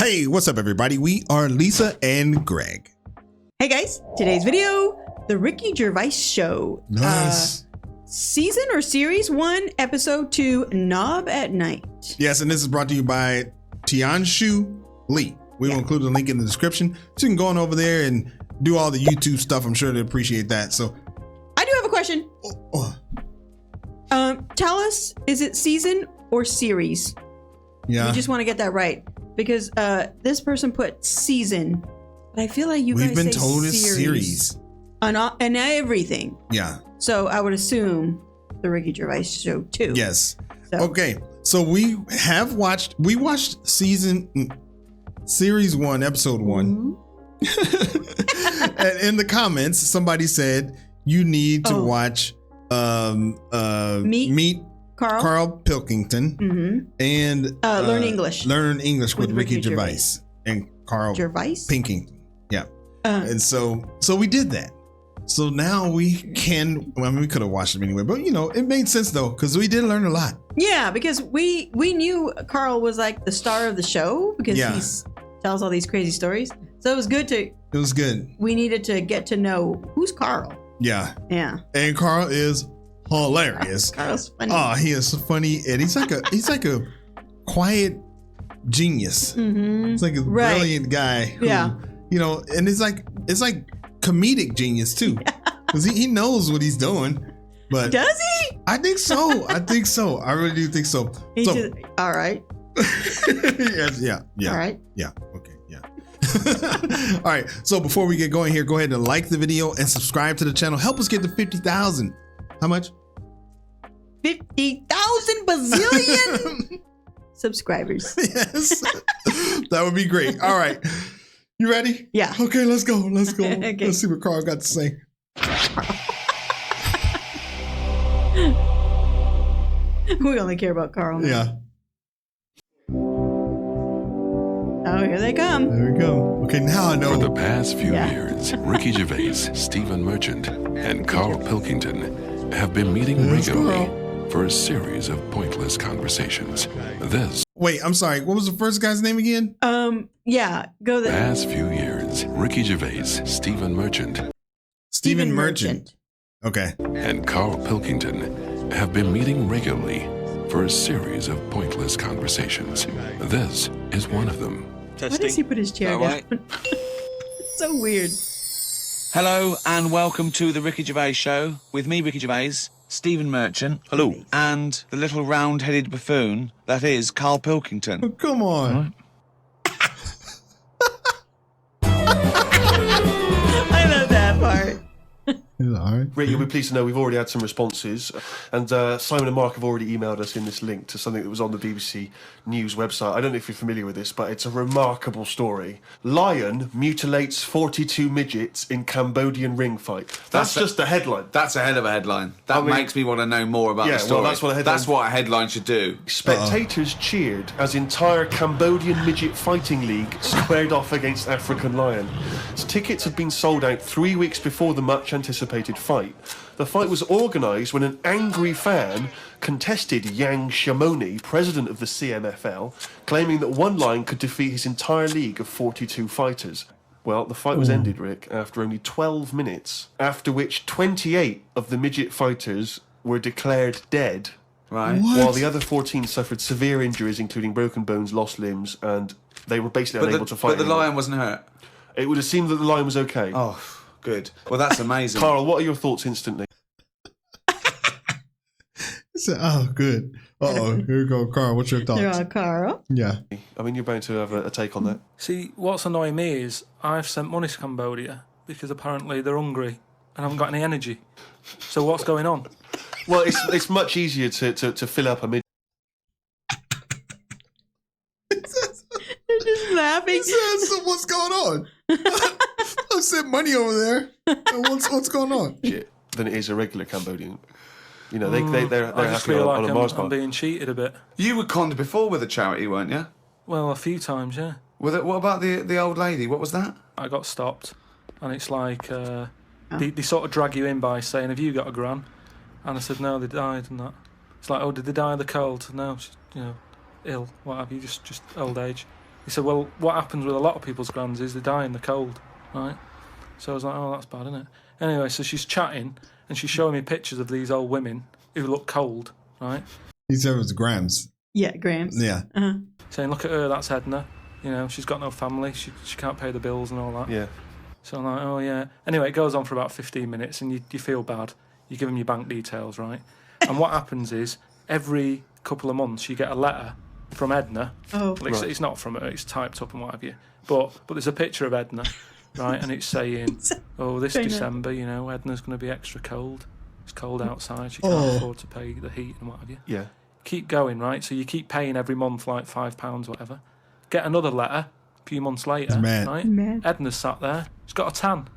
Hey, what's up, everybody? We are Lisa and Greg. Hey guys, today's video, the Ricky Gervais Show. Nice. Season or series 1, episode 2, Knob at Night. Yes, and this is brought to you by Tianshu Lee. We will include the link in the description, so you can go on over there and do all the YouTube stuff. I'm sure they appreciate that. So, I do have a question. Tell us, is it season or series? Yeah. We just want to get that right. Because this person put season, but I feel like we've guys been say told it's series on everything. Yeah. So I would assume the Ricky Gervais Show too. Yes. So. Okay. So we watched series 1, episode 1. Mm-hmm. And in the comments, somebody said you need to watch Meet Carl Pilkington and Learn English. Learn English with Ricky Gervais and Carl Pilkington. Yeah. And so we did that. So now we can, well, I mean, we could have watched them anyway, but you know, it made sense though, because we did learn a lot. Yeah, because we knew Carl was like the star of the show because he tells all these crazy stories. So it was good. We needed to get to know who's Carl. Yeah. Yeah. And Carl is hilarious. Carl's funny. Oh, he is funny, and he's like a quiet genius. He's like a brilliant guy. Who, you know, and it's like comedic genius too, because he knows what he's doing. But does he? I think so. I really do think so. All right. Yes, yeah. All right. Yeah. Okay. Yeah. All right. So before we get going here, go ahead and like the video and subscribe to the channel. Help us get to 50,000. How much? 50,000 bazillion subscribers. Yes. That would be great. All right. You ready? Yeah. Okay, let's go. Okay. Let's see what Carl got to say. We only care about Carl now. Yeah. Oh, here they come. There we go. Okay, now I know. For the past few years, Ricky Gervais, Stephen Merchant, and Carl Pilkington have been meeting regularly for a series of pointless conversations. Wait, I'm sorry. What was the first guy's name again? Yeah, go there. Past few years, Ricky Gervais, Stephen Merchant. Stephen Merchant. Okay. And Carl Pilkington have been meeting regularly for a series of pointless conversations. This is one of them. Why does he put his chair down? It's so weird. Hello and welcome to the Ricky Gervais Show with me, Ricky Gervais, Stephen Merchant. Hello. And the little round-headed buffoon that is Carl Pilkington. Oh, come on. I love that part. All right. Rick, you'll be pleased to know we've already had some responses, and Simon and Mark have already emailed us in this link to something that was on the BBC News website. I don't know if you're familiar with this, but it's a remarkable story. Lion mutilates 42 midgets in Cambodian ring fight. That's just the headline. That's a hell of a headline. That makes me want to know more about the story. Well, that's what a headline should do. Spectators cheered as entire Cambodian midget fighting league squared off against African lion. Tickets had been sold out 3 weeks before the much anticipated fight. The fight was organised when an angry fan contested Yang Shamoni, president of the CMFL, claiming that one lion could defeat his entire league of 42 fighters. Well, the fight was ended, Rick, after only 12 minutes, after which 28 of the midget fighters were declared dead. Right. What? While the other 14 suffered severe injuries, including broken bones, lost limbs, and they were basically unable to fight. But the anymore. lion wasn't hurt? It would have seemed that the lion was okay. Oh, good. Well, that's amazing. Carl, what are your thoughts instantly? Oh, good. Uh-oh. Here we go. Carl, what's your thoughts? Yeah, Carl. Yeah. I mean, you're bound to have a take on that. See, what's annoying me is I've sent money to Cambodia because apparently they're hungry and haven't got any energy. So what's going on? Well, it's much easier to fill up a midget. They're just laughing. He says, so what's going on? I've sent money over there. What's going on? Than it is a regular Cambodian. You know, they're I just happy feel on like a Mars I'm bar. being cheated a bit. You were conned before with a charity, weren't you? Well, a few times, yeah. What about the old lady? What was that? I got stopped, and it's like they sort of drag you in by saying, "Have you got a gran?" And I said, "No, they died," and that. It's like, "Oh, did they die of the cold?" No, ill. What have you? Just old age. He said, well, what happens with a lot of people's grands is they die in the cold, right? So I was like, oh, that's bad, isn't it? Anyway, so she's chatting, and she's showing me pictures of these old women who look cold, right? He said it was grams. Yeah, grams. Yeah. Uh-huh. Saying, look at her, that's Edna. You know, she's got no family, she can't pay the bills and all that. Yeah. So I'm like, oh, yeah. Anyway, it goes on for about 15 minutes, and you feel bad. You give them your bank details, right? And what happens is, every couple of months, you get a letter from Edna. Oh. Well, it's not from her, it's typed up and what have you. But there's a picture of Edna, right? And it's saying, oh, this December, you know, Edna's going to be extra cold. It's cold outside. She can't afford to pay the heat and what have you. Yeah. Keep going, right? So you keep paying every month like £5, whatever. Get another letter a few months later, right? Edna's sat there. She's got a tan.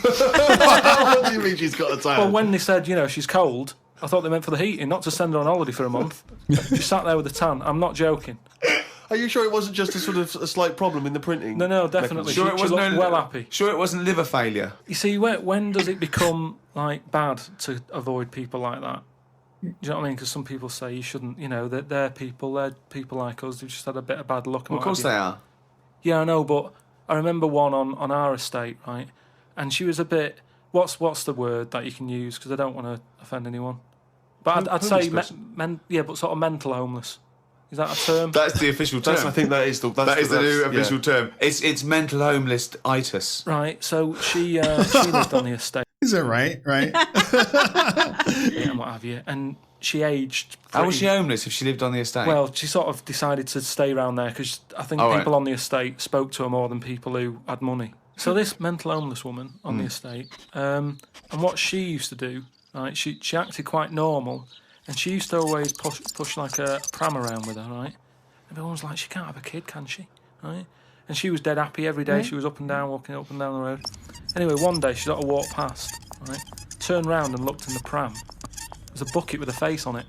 What do you mean she's got a tan? Well, when they said, you know, she's cold, I thought they meant for the heating, not to send her on holiday for a month. She sat there with a tan. I'm not joking. Are you sure it wasn't just a sort of a slight problem in the printing? No, definitely. Sure, she looked well happy. Sure, it wasn't liver failure. You see, when does it become like bad to avoid people like that? Do you know what I mean? Because some people say you shouldn't. You know, they're people like us. They've just had a bit of bad luck. Well, of course they are. Yeah, I know, but I remember one on our estate, right? And she was a bit. What's the word that you can use? Because I don't want to offend anyone. But I'd say but sort of mental homeless. Is that a term? That's the official term. I think that is the new official term. It's mental homeless-itis. Right. So she lived on the estate. Is that right? Right. And what have you? And she aged. How was she homeless if she lived on the estate? Well, she sort of decided to stay around there because I think people on the estate spoke to her more than people who had money. So this mental homeless woman on the estate, and what she used to do, right? She acted quite normal. And she used to always push like a pram around with her, right? And everyone was like, she can't have a kid, can she? Right? And she was dead happy every day. She was up and down, walking up and down the road. Anyway, one day she sort of walked past, right? Turned round and looked in the pram. There's a bucket with a face on it.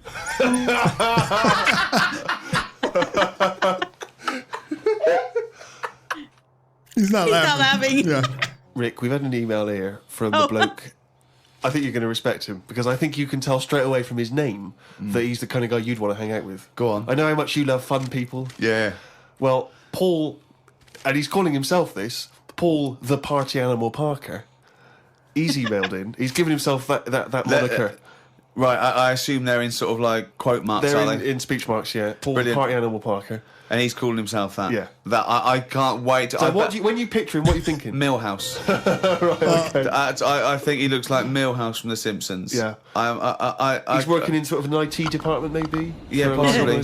He's not laughing. Yeah. Rick, we've had an email here from the bloke. I think you're going to respect him because I think you can tell straight away from his name that he's the kind of guy you'd want to hang out with. Go on. I know how much you love fun people. Yeah. Well, Paul, and he's calling himself this, Paul the Party Animal Parker. He's emailed in. He's given himself that moniker. Right, I assume they're in sort of like quote marks, they're are they? in speech marks, yeah. Paul Brilliant. the Party Animal Parker. And he's calling himself that. Yeah. That I can't wait. So when you picture him, what are you thinking? Millhouse. Right, okay. I think he looks like Millhouse from The Simpsons. Yeah. He's working in sort of an IT department, maybe. Yeah, possibly.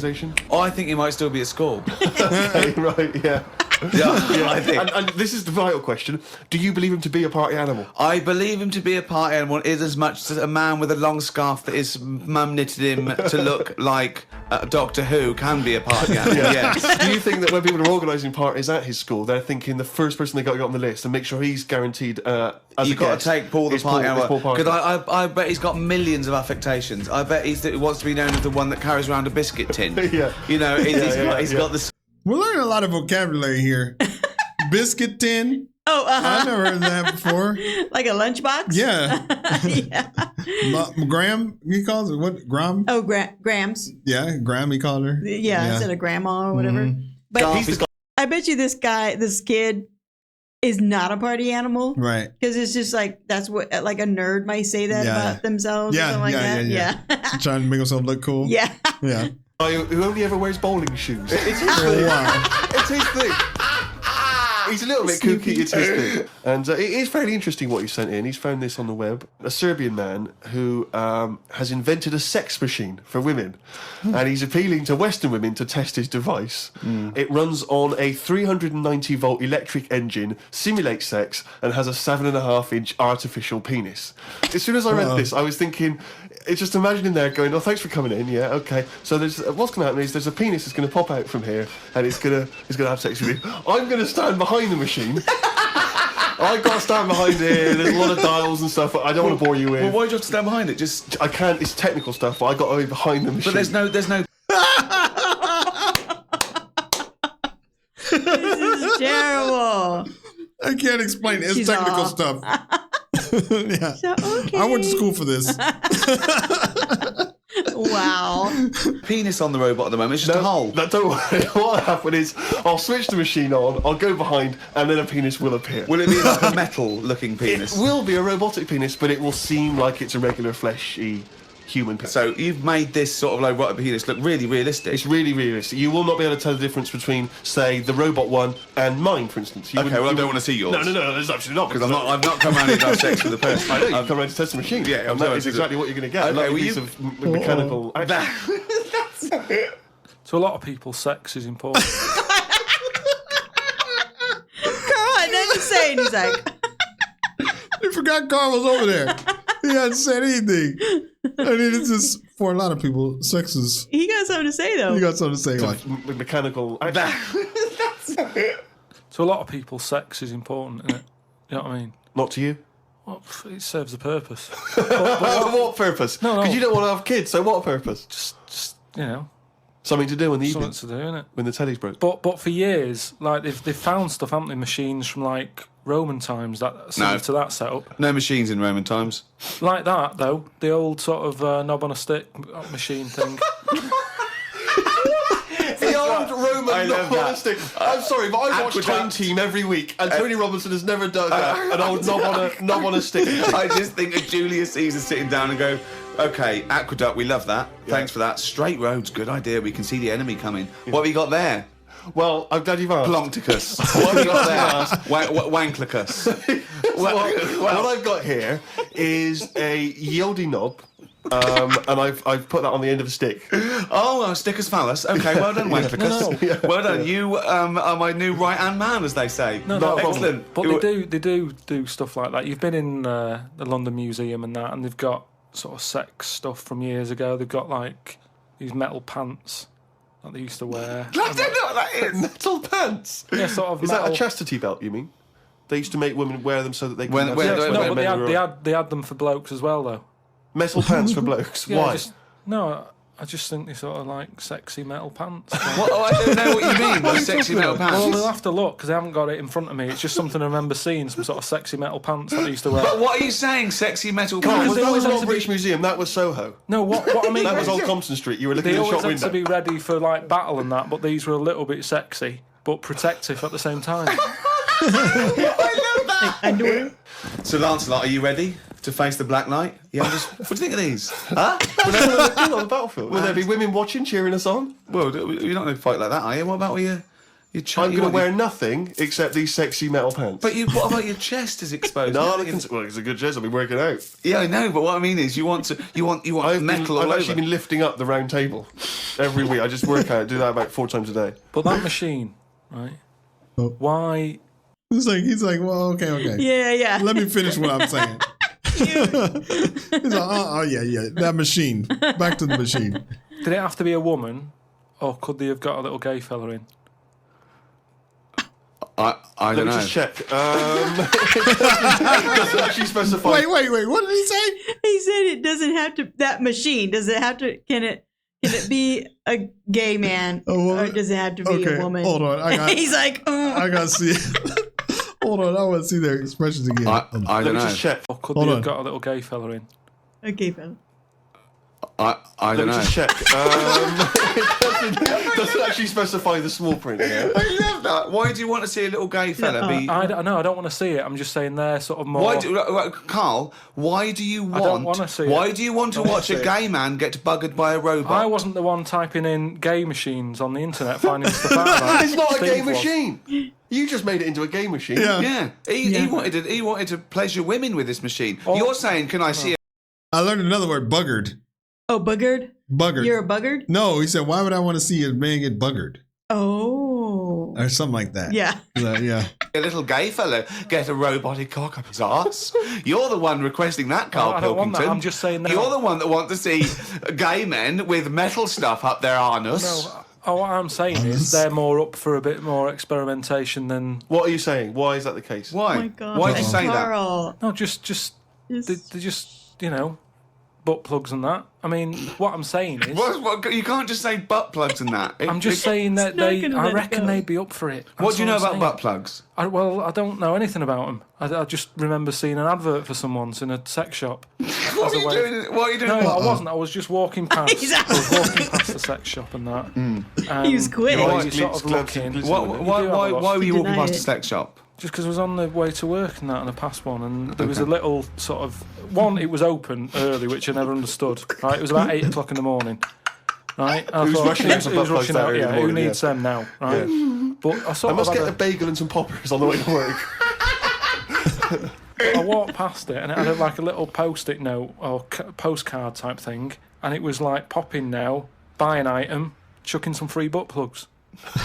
I think he might still be at school. Okay, right, yeah. Yeah, I think. And this is the vital question. Do you believe him to be a party animal? I believe him to be a party animal is as much as a man with a long scarf that his mum knitted him to look like Doctor Who can be a party animal, yes. Do you think that when people are organising parties at his school, they're thinking the first person they got on the list and make sure he's guaranteed as You've got to take Paul the party animal. Because I bet he's got millions of affectations. I bet he wants to be known as the one that carries around a biscuit tin. Yeah. You know, he's got this... We're learning a lot of vocabulary here. Biscuit tin. Oh, I've never heard that before. Like a lunchbox? Yeah. Yeah. Graham, he calls it what? Graham? Oh, Grams. Yeah, Graham, he called her. Yeah, instead of grandma or whatever. Mm-hmm. But I bet you this kid is not a party animal. Right. Because it's just like, that's what, like a nerd might say that about themselves. Yeah, or something like that. Yeah. Trying to make himself look cool. Yeah. Yeah. Who only ever wears bowling shoes. It's his thing. Wow. It's his thing. He's a little bit kooky, it's his thing. And it is fairly interesting what he sent in. He's found this on the web. A Serbian man who has invented a sex machine for women. And he's appealing to Western women to test his device. It runs on a 390-volt electric engine, simulates sex, and has a 7.5-inch artificial penis. As soon as I read this, I was thinking... It's just imagining there going, oh, thanks for coming in. Yeah, okay. So what's going to happen is there's a penis that's going to pop out from here, and it's going to have sex with you. I'm going to stand behind the machine. I've got to stand behind here. There's a lot of dials and stuff. I don't want to bore you with. Well, why do you have to stand behind it? I can't. It's technical stuff, but I got to be behind the machine. But there's no. This is terrible. I can't explain it. It's technical stuff. Yeah. So, okay. I went to school for this. Wow. Penis on the robot at the moment. It's just a hole. No, don't worry. What'll happen is I'll switch the machine on, I'll go behind, and then a penis will appear. Will it be like a metal-looking penis? It will be a robotic penis, but it will seem like it's a regular fleshy human penis. So you've made this sort of robotic penis look really realistic. It's really realistic. You will not be able to tell the difference between, say, the robot one and mine, for instance. Okay, well, I don't want to see yours. No, there's absolutely not. Because I've not come around and have sex with a person. I know, you've come around to test the machine. Yeah, and that is exactly what you're going to get. Okay, like a piece of mechanical action. To a lot of people, sex is important. Carl had nothing to say, and he's like... You forgot Carl was over there. He hadn't said anything. I mean, it's just, for a lot of people, sex is... He got something to say, though. You got something to say, like... Mechanical action. To a lot of people, sex is important, isn't it? You know what I mean? Not to you? Well, it serves a purpose. What purpose? No. Because you don't want to have kids, so what purpose? Just you know... Something to do in the Something evening. to do, innit? When the telly's broke. But for years, like they've found stuff, haven't they? Machines from like Roman times that similar to that setup. No machines in Roman times. Like that though, the old sort of knob on a stick machine thing. The old Roman knob on a stick. I'm sorry, but I watch Aqueduct. Time Team every week, and Tony Robinson has never done an old knob on a stick. I just think of Julius Caesar sitting down and go, okay, aqueduct, we love that. Yeah. Thanks for that. Straight roads, good idea. We can see the enemy coming. What have you got there? Well, I'm glad you've asked. Plompticus. What have you got there? Wanklicus. What I've got here is a Yodi knob, and I've put that on the end of a stick. Oh, stickus phallus. Okay, well done, Wanklicus. No. Well done. You are my new right-hand man, as they say. No, excellent. But they do stuff like that. You've been in the London Museum and that, and they've got sort of sex stuff from years ago. They've got like these metal pants that they used to wear. I don't know what that is. Metal pants? Yeah, sort of Is metal. that a chastity belt, you mean? They used to make women wear them so that they could... When- have when- sex when- when No, their but men were- they had them for blokes as well, though. Metal pants for blokes? Yeah, Why? I just think they sort of like sexy metal pants. What? Oh, I don't know what you mean by sexy metal Well, pants. we'll have to look because I haven't got it in front of me. It's just something I remember seeing, some sort of sexy metal pants that they used to wear. But what are you saying, sexy metal Come on, pants? that was always not had to British be- Museum, that was Soho. No, what I mean... That was Old Compton Street, you were looking They in the always shop had to window. be ready for like battle and that, but these were a little bit sexy but protective at the same time. Underwear? So, Lancelot, are you ready to face the Black Knight? Yeah, what do you think of these? Huh? Will they look good on the battlefield? Will there be women watching, cheering us on? Well, you're not going to fight like that, are you? What about your I'm going to wear nothing except these sexy metal pants. But what about your chest is exposed? well, it's a good chest. I'll be working out. Yeah, I know, but what I mean is you want metal all I've over. actually been lifting up the round table every week. I just work out, do that about 4 times a day. But that machine, right? Oh. Why? He's like, well, okay. Yeah. Let me finish what I'm saying. He's like, yeah. That machine. Back to the machine. Did it have to be a woman, or could they have got a little gay fella in? I Let don't me know. just check. It doesn't actually specify. Wait. What did he say? He said it doesn't have to. That machine does it have to? Can it be a gay man, or does it have to be a woman? Hold on. He's like, I gotta see it. Hold on, I want to see their expressions again. I don't Let me know. just check. Or could Hold they on. have got a little gay fella in? okay, fella. I Let don't me know. just check. It doesn't actually specify the small print here. I love that. Why do you want to see a little gay fella be? I don't want to see it. I'm just saying they're sort of more... Carl, why do you want? I don't wanna see it. Why do you want to watch a gay man get buggered by a robot? I wasn't the one typing in gay machines on the internet finding stuff out about it. It's not a gay Steve was. machine. You just made it into a gay machine. Yeah. He wanted to pleasure women with this machine. You're saying, can I see it? I learned another word, buggered. Oh, buggered. Buggered. You're a buggered. No, he said, why would I want to see a man get buggered? Oh. Or something like that. Yeah. Yeah. A little gay fella get a robotic cock up his arse? You're the one requesting that, Carl I don't want Pilkington. that. I'm just saying that. You're the one that want to see gay men with metal stuff up their anus. No, what I'm saying is they're more up for a bit more experimentation than... What are you saying? Why is that the case? Why? Oh my God. Why did you say that? Carl. No, just they just, you know, butt plugs and that. I mean, what I'm saying is... What, you can't just say butt plugs and that. I'm just saying that I reckon they'd be up for it. What do you know about butt plugs? I don't know anything about them. I just remember seeing an advert for some once in a sex shop. What are you doing? No, I wasn't. I was just walking past. I was walking past the sex shop and that. He was quick. You sort of looking. Why were you walking past the sex shop? Just because I was on the way to work and that, and I passed one, and there was a little sort of one. It was open early, which I never understood. Right, it was about 8 o'clock in the morning. Right, who's rushing out? Yeah, who needs them now? Right, but I must get a bagel and some poppers on the way to work. I walked past it, and it had like a little post-it note or postcard type thing, and it was like, pop in now, buy an item, chuck in some free butt plugs.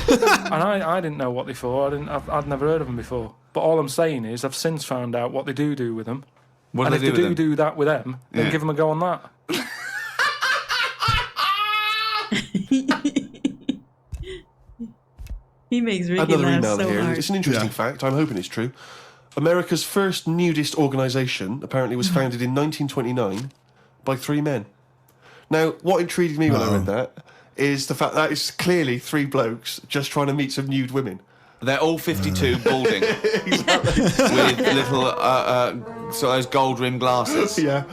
And I didn't know what they for. I'd never heard of them before. But all I'm saying is I've since found out what they do with them. And if they do that with them, then give them a go on that. He makes Ricky laugh so hard. It's an interesting fact. I'm hoping it's true. America's first nudist organisation apparently was founded in 1929 by 3 men. Now, what intrigued me when I read that is the fact that it's clearly 3 blokes just trying to meet some nude women. They're all 52 balding. With little sort of those gold-rimmed glasses. Yeah.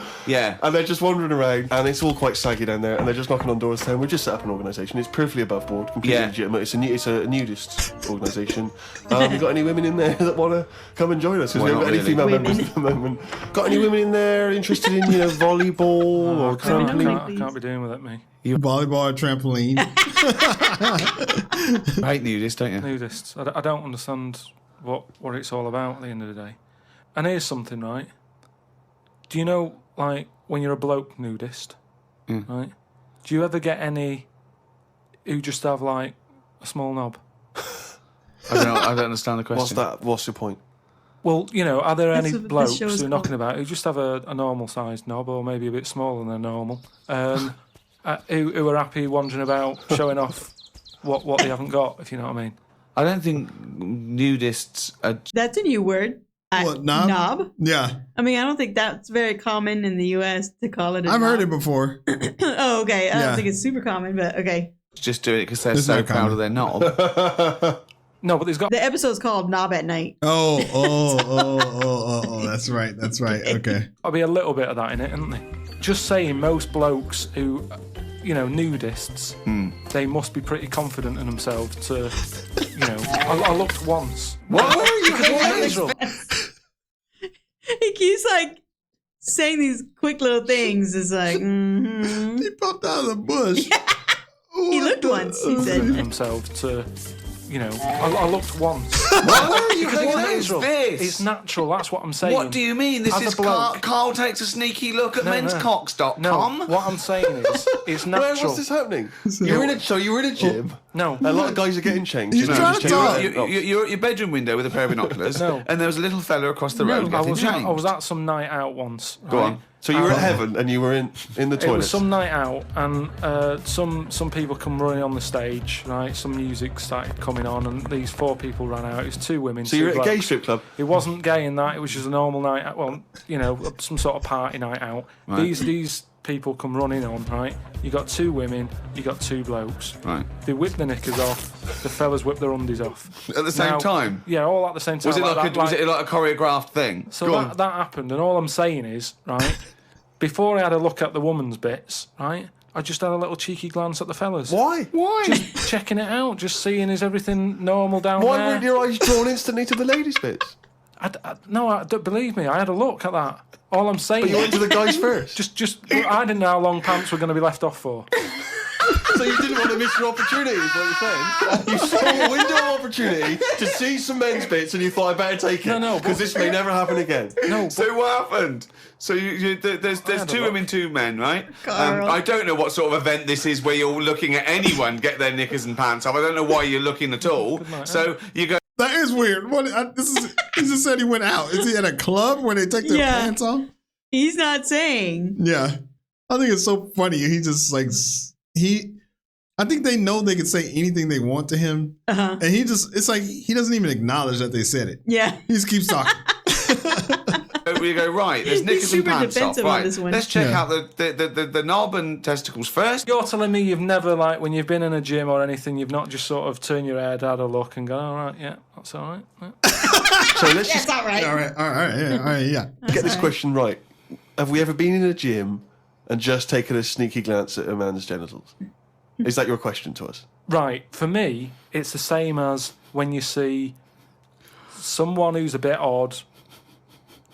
And they're just wandering around, and it's all quite saggy down there, and they're just knocking on doors saying, we've just set up an organisation. It's perfectly above board, completely legitimate. It's a nudist organisation. You got any women in there that want to come and join us? Because we haven't got any female members at the moment. Got any women in there interested in, volleyball or trampoline? I can't be doing with it, me. Volleyball or trampoline. I hate nudists, don't you? Nudists. I don't understand what it's all about at the end of the day. And here's something, right? Do you know, like, when you're a bloke nudist, right? Do you ever get any who just have, like, a small knob? I don't understand the question. What's your point? Well, are there any blokes who are knocking about who just have a normal-sized knob, or maybe a bit smaller than normal, who are happy wandering about showing off what they haven't got, if you know what I mean? I don't think nudists are... That's a new word. What, knob? Knob? Yeah. I mean, I don't think that's very common in the U.S. to call it a I've knob. heard it before. Oh, okay. I don't think it's super common, but okay. Just do it because they're so proud of their knob. No, but the episode's called Knob at Night. Oh, that's right. Okay. There'll be a little bit of that in it, isn't there? Just saying, most blokes who, nudists, they must be pretty confident in themselves to, I looked once. What? He keeps, saying these quick little things. It's like, He popped out of the bush. Yeah. He looked once, he said. Himself to... I looked once. What? What is this? It's natural, that's what I'm saying. What do you mean? This is Carl takes a sneaky look at menscocks.com? No, what I'm saying is, it's natural. What's this happening? You were in a gym? No. A lot of guys are getting changed. You're trying to talk. You're at your bedroom window with a pair of binoculars, and there was a little fella across the road getting changed. I was at some night out once. Go on. So you were at heaven and you were in the toilet. It was some night out, and some people come running on the stage, right? Some music started coming on, and these 4 people ran out. It was 2 women. So you were at a gay strip club? It wasn't gay in that. It was just a normal night out. Well, some sort of party night out. Right. These people come running on, right? You got 2 women, you got 2 blokes. Right. They whip their knickers off. The fellas whip their undies off. At the same time? Yeah, all at the same time. Was it like a choreographed thing? So that happened, and all I'm saying is, right, before I had a look at the woman's bits, right, I just had a little cheeky glance at the fellas. Why? Just checking it out, just seeing is everything normal down there. Why weren't your eyes drawn instantly to the ladies' bits? No, don't believe me. I had a look at that. All I'm saying. But you went to the guys first. I didn't know how long pants were going to be left off for. So you didn't want to miss your opportunity, is what you're saying? You saw a window of opportunity to see some men's bits, and you thought, I better take it. No, because this may never happen again. No. So what happened? So there's 2 women, 2 men, right? I don't know what sort of event this is where you're looking at anyone get their knickers and pants off. I don't know why you're looking at all. So you go. That is weird. He just said he went out. Is he at a club where they take their pants off? He's not saying. Yeah. I think it's so funny. He just I think they know they can say anything they want to him. Uh-huh. And it's like he doesn't even acknowledge that they said it. Yeah. He just keeps talking. where you go, right, there's knickers and pants off. Right, let's check out the knob and testicles first. You're telling me you've never, like, when you've been in a gym or anything, you've not just sort of turned your head, had a look and gone, all right, yeah, that's all right. Yeah. So let's just... all right. All right. Get this question right. Have we ever been in a gym and just taken a sneaky glance at a man's genitals? Is that your question to us? Right. For me, it's the same as when you see someone who's a bit odd,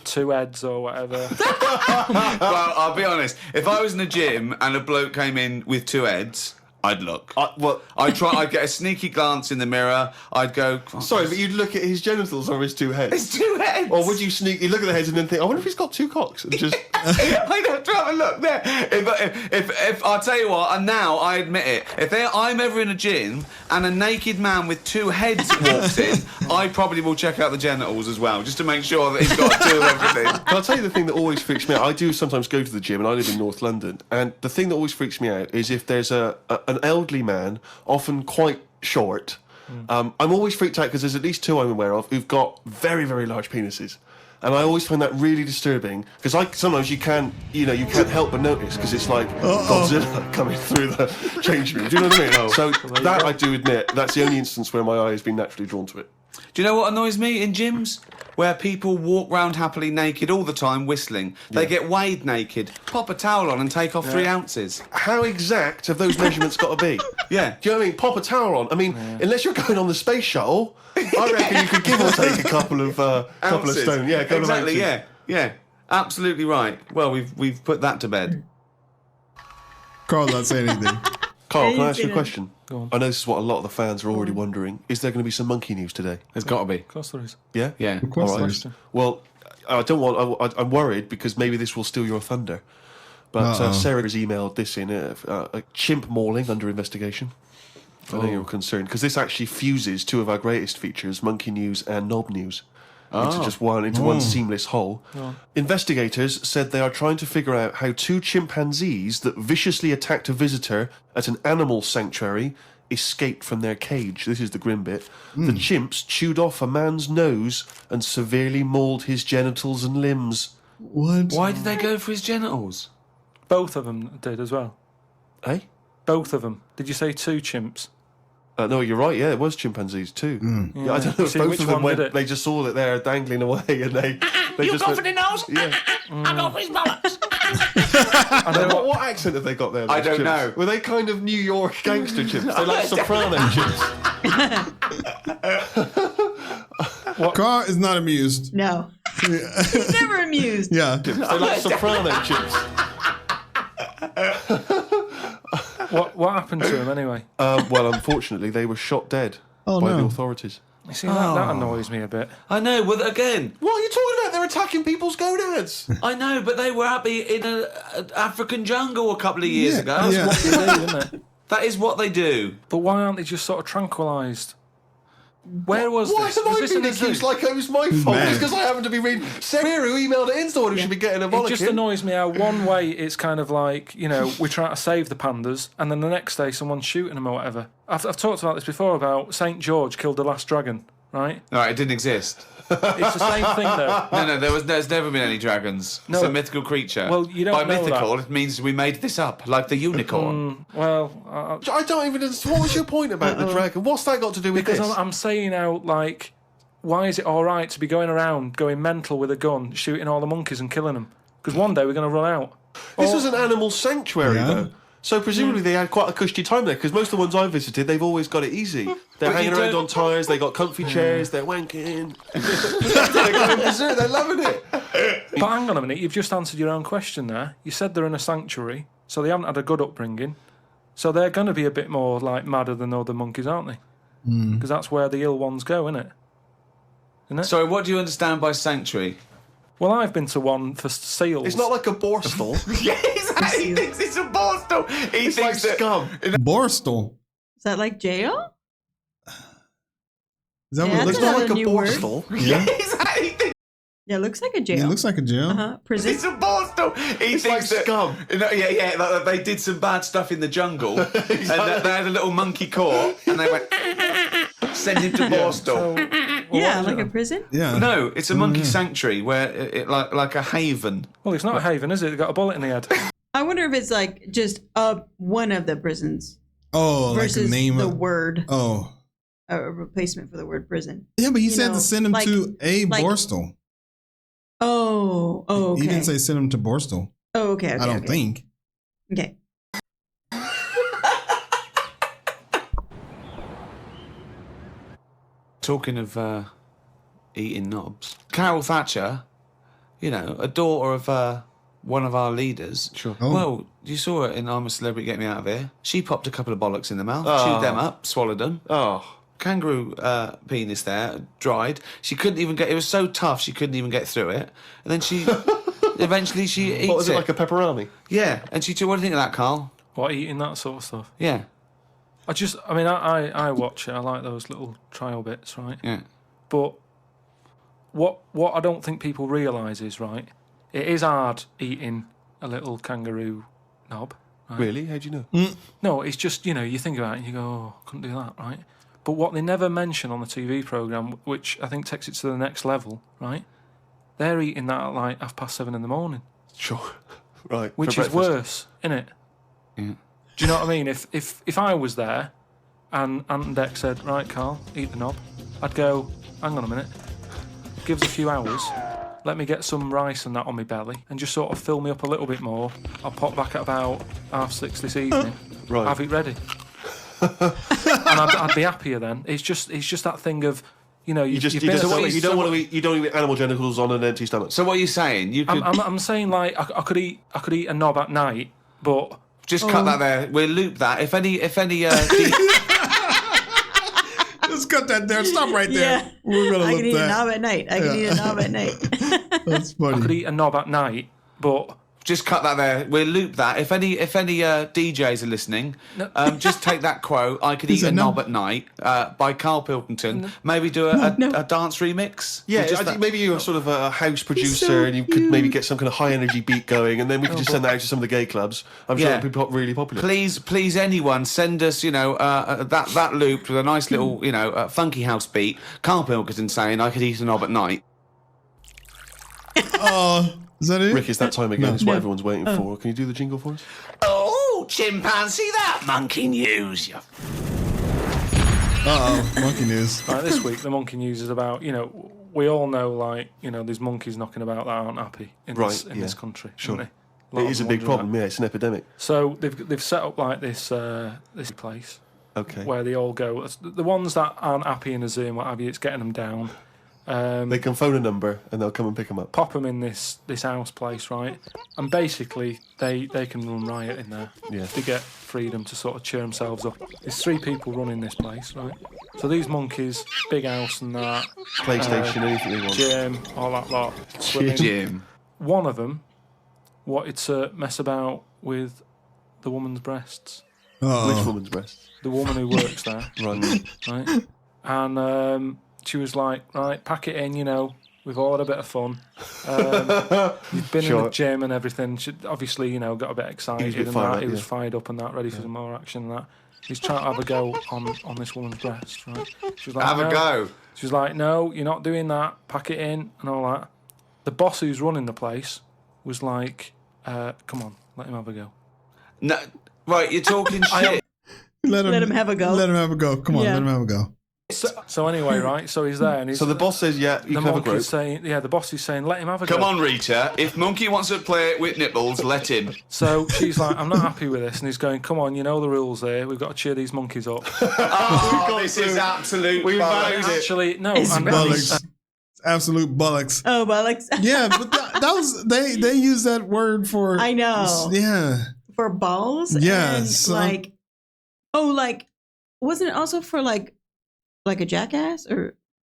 two heads or whatever. Well, I'll be honest. If I was in a gym and a bloke came in with two heads, I'd look. I'd get a sneaky glance in the mirror. I'd go... Sorry, but you'd look at his genitals or his two heads? His two heads! Or would you sneaky look at the heads and then think, I wonder if he's got two cocks? And just... I'd have to have a look there. If I'll tell you what, and now I admit it, if I'm ever in a gym and a naked man with two heads walks in, I probably will check out the genitals as well, just to make sure that he's got two of everything. Can I tell you the thing that always freaks me out? I do sometimes go to the gym, and I live in North London, and the thing that always freaks me out is if there's an elderly man, often quite short. I'm always freaked out because there's at least two I'm aware of who've got very, very large penises. And I always find that really disturbing because sometimes you can't help but notice because it's like Godzilla coming through the change room. Do you know what I mean? So that I do admit, that's the only instance where my eye has been naturally drawn to it. Do you know what annoys me in gyms? Where people walk round happily naked all the time whistling. They get weighed naked, pop a towel on and take off 3 ounces. How exact have those measurements got to be? Yeah. Do you know what I mean? Pop a towel on. I mean, unless you're going on the space shuttle, I reckon you could give or take a couple of stone. Yeah, exactly. Yeah. Absolutely right. Well, we've put that to bed. Carl's not saying anything. Carl, can I ask you a question? Go on. I know this is what a lot of the fans are already wondering. Is there going to be some monkey news today? There's got to be. Of course there is. Yeah? Yeah. Of course there is. Well, I'm worried because maybe this will steal your thunder. But Sarah has emailed this in, a chimp mauling under investigation. I know you're concerned because this actually fuses two of our greatest features, Monkey News and Knob News, into one seamless whole. Investigators said they are trying to figure out how 2 chimpanzees that viciously attacked a visitor at an animal sanctuary escaped from their cage. This is the grim bit. The chimps chewed off a man's nose and severely mauled his genitals and limbs. What? Why did they go for his genitals? Both of them did as well. Eh? Both of them. Did you say 2 chimps? No, you're right. Yeah, it was chimpanzees too. Yeah, I don't know if see, both of them went. did it? They just saw that they're dangling away, and they You just go went, for the nose? Yeah. I go for his bollocks. And then what accent have they got there? I those don't chimps? know. Were they kind of New York gangster chimps? They're like soprano chimps. Carl is not amused. No. He's never amused. Yeah. They're like soprano chimps. What happened to him anyway? Well, unfortunately, they were shot dead by the authorities. You see, that annoys me a bit. I know, well, again... What are you talking about? They're attacking people's gonads. I know, but they were in an African jungle a couple of years ago. That's what they do, isn't it? That is what they do. But why aren't they just sort of tranquilised? Where was Why this? have Was I this been in the zoo? accused like it was my fault? Just because I happen to be reading... Sarah, who emailed it in, the one who should be getting a bollocking. It just annoys me how one way it's kind of like, we're trying to save the pandas, and then the next day someone's shooting them or whatever. I've talked about this before about St. George killed the last dragon, right? No, it didn't exist. It's the same thing, though. No, there's never been any dragons. No. It's a mythical creature. Well, you don't By know mythical, that. it means we made this up, like the unicorn. Well, I don't even... What was your point about the dragon? What's that got to do with because this? I'm saying out, like, why is it all right to be going around, going mental with a gun, shooting all the monkeys and killing them? Because one day we're going to run out. This was an animal sanctuary, though. So presumably they had quite a cushy time there, because most of the ones I visited, they've always got it easy. They're hanging around on tyres, they got comfy chairs, they're wanking. They're going berserk, they're loving it. But hang on a minute, you've just answered your own question there. You said they're in a sanctuary, so they haven't had a good upbringing. So they're going to be a bit more like madder than other monkeys, aren't they? Because that's where the ill ones go, isn't it? Sorry, what do you understand by sanctuary? Well, I've been to one for seals. It's not like a borstal. Yes, he thinks it's a borstal. He It's thinks like scum. Borstal. Is that like jail? Is that Yeah, what it It's looks not like? like a new word. borstal. Yeah. Yeah, it looks like a jail. It looks like a jail. Prison. It's a borstal. He It's thinks like that, scum. That they did some bad stuff in the jungle, and that they had a little monkey court, and they went send him to borstal. like a prison. Yeah. No, it's a monkey sanctuary where it like a haven. Well, it's not a haven, is it? It's got a bullet in the head. I wonder if it's like just one of the prisons. Oh, versus like a name the of, word. Oh. A replacement for the word prison. Yeah, but he said to send him to Borstal. Oh, okay. He didn't say send him to Borstal. Oh, okay. I don't think. Okay. Talking of eating knobs, Carol Thatcher, a daughter of one of our leaders. Sure. Oh. Well, you saw her in I'm a Celebrity, Get Me Out of Here. She popped a couple of bollocks in the mouth, chewed them up, swallowed them. Oh. Kangaroo penis there, dried. She couldn't even get... It was so tough, she couldn't even get through it. And then she... eventually she eats it. What was it, like a pepperoni? Yeah. And she... What do you think of that, Carl? What, eating that sort of stuff? Yeah. I watch it. I like those little trial bits, right? Yeah. But what I don't think people realise is, right, it is hard eating a little kangaroo knob. Right? Really? How'd you know? No, it's just, you think about it and you go, oh, couldn't do that, right? But what they never mention on the TV programme, which I think takes it to the next level, right, they're eating that at like 7:30 in the morning. Sure. Right. Which is worse, innit? Yeah. Do you know what I mean? If I was there and Ant and Dec said, right, Carl, eat the knob, I'd go, hang on a minute, give us a few hours, let me get some rice and that on my belly and just sort of fill me up a little bit more. I'll pop back at about 6:30 this evening, Right. have it ready. And I'd be happier then. It's just that thing of, you don't want to eat animal genitals on an empty stomach. So what are you saying? You could... I'm saying like I could eat a knob at night, but just cut that there. We'll loop that. If any Just cut that there. Stop right there. Yeah. We're gonna I look can eat that. a knob at night. That's funny. I could eat a knob at night, but just cut that there. We'll loop that. If any DJs are listening, just take that quote. I could eat a knob at night by Carl Pilkington. Maybe do a dance remix. Yeah, I think maybe you're sort of a house producer and you could maybe get some kind of high energy beat going, and then we could just send that out to some of the gay clubs. I'm sure it'd be really popular. Please, anyone send us, that loop with a nice little, funky house beat. Carl Pilkington saying, "I could eat a knob at night." Is that it? Rick, it's that time again. It's what everyone's waiting for. Can you do the jingle for us? Oh, chimpanzee, that monkey news. Monkey news. Right, this week the monkey news is about, we all know, there's monkeys knocking about that aren't happy in this country. Sure. It is a big problem, it's an epidemic. So they've set up like this place. Okay. Where they all go. The ones that aren't happy in a zoo and what have you, it's getting them down. They can phone a number and they'll come and pick them up. Pop them in this house place, right? And basically, they can run riot in there. Yeah. They get freedom to sort of cheer themselves up. There's 3 people running this place, right? So these monkeys, big house and that. PlayStation, anything they want. Gym, all that lot. Swimming. Gym. One of them wanted to mess about with the woman's breasts. Which woman's breasts? The woman who works there. Right? And... she was like, right, pack it in, we've all had a bit of fun. You've been in the gym and everything. She obviously, got a bit excited He was fired up and that, ready for some more action and that. He's trying to have a go on this woman's breast, right? She was like, have a go. She was like, no, you're not doing that. Pack it in and all that. The boss who's running the place was like, come on, let him have a go. No, right, you're talking shit. Let him have a go. Let him have a go. Come on, let him have a go. So anyway, right? So he's there, and so the boss says, "Yeah, you can have a group." The boss is saying, "Let him have a go." Come on, Rita. If Monkey wants to play with nipples, let him. So she's like, "I'm not happy with this," and he's going, "Come on, you know the rules here. We've got to cheer these monkeys up." This is absolute. We valued it. Actually, no, bollocks. Absolute bollocks. Oh, bollocks. Yeah, but that was they use that word for. I know. Yeah. For balls. Yeah. And wasn't it also for like a jackass or?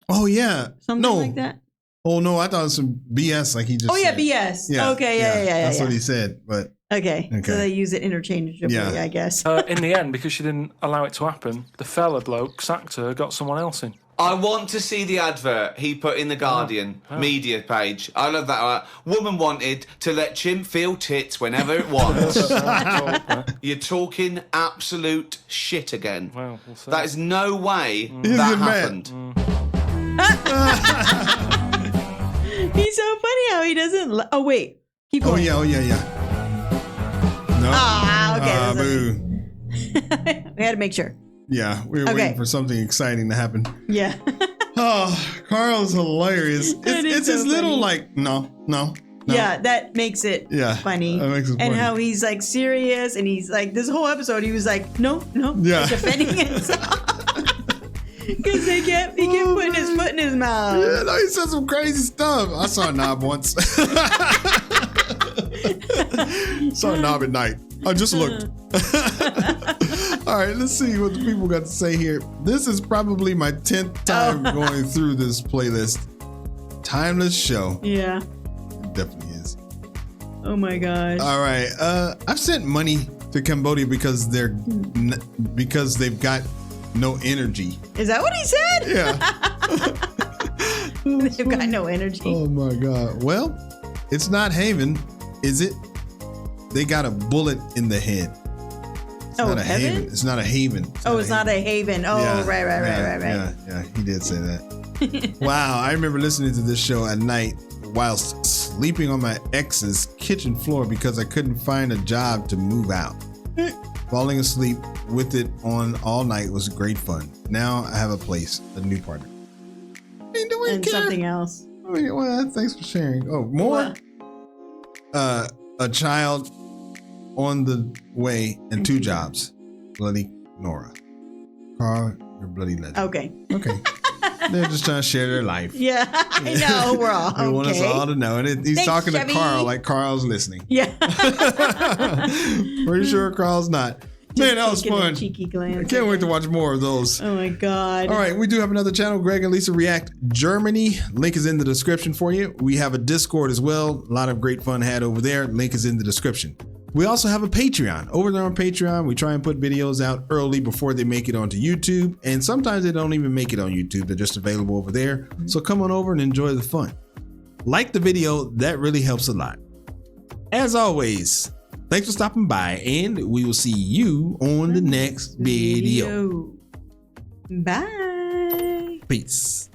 Oh yeah. Something like that. Oh no, I thought it was some BS like he just. Oh yeah, BS. Yeah. Okay, yeah. That's what he said, but. Okay. So they use it interchangeably, I guess. In the end, because she didn't allow it to happen, the fella bloke sacked her, got someone else in. I want to see the advert he put in the Guardian media page. I love that. Woman wanted to let chimp feel tits whenever it wants. You're talking absolute shit again. Well, we'll see. That is no way that happened. He's so funny how he doesn't. Oh wait, keep going. Oh yeah. No. Okay. Boo. We had to make sure. Yeah, we were waiting for something exciting to happen. Yeah. Oh, Carl's hilarious. It's so his little funny. like no. Yeah, that makes it funny. That makes it funny. And how he's like serious, and he's like this whole episode he was like no, yeah, like, defending himself because he kept putting his foot in his mouth. Yeah, no, he said some crazy stuff. I saw a knob once. Saw a knob at night. I just looked. All right, let's see what the people got to say here. This is probably my 10th time going through this playlist. Timeless show. Yeah. It definitely is. Oh my gosh. All right. I've sent money to Cambodia because they've got no energy. Is that what he said? Yeah. They've got no energy. Oh my God. Well, it's not Haven, is it? They got a bullet in the head. It's not a heaven? haven. It's not a haven. It's not a haven. Oh, yeah, right. Yeah, he did say that. Wow, I remember listening to this show at night whilst sleeping on my ex's kitchen floor because I couldn't find a job to move out. Falling asleep with it on all night was great fun. Now I have a place, a new partner. And something else. Well, thanks for sharing. Oh, more? What? A child on the way and 2 jobs. Bloody Nora. Carl, you're bloody legend. Okay. They're just trying to share their life. Yeah, I know. We're all okay. They want us all to know. And he's Thanks, talking Chevy. to Carl like Carl's listening. Yeah. Pretty sure Carl's not. Man, that was fun. Cheeky glance. I can't wait to watch more of those. Oh my God. All right, we do have another channel, Greg and Lisa React Germany. Link is in the description for you. We have a Discord as well. A lot of great fun had over there. Link is in the description. We also have a Patreon. Over there on Patreon, we try and put videos out early before they make it onto YouTube. And sometimes they don't even make it on YouTube. They're just available over there. So come on over and enjoy the fun. Like the video, that really helps a lot. As always, thanks for stopping by, and we will see you on the next video. Bye. Peace.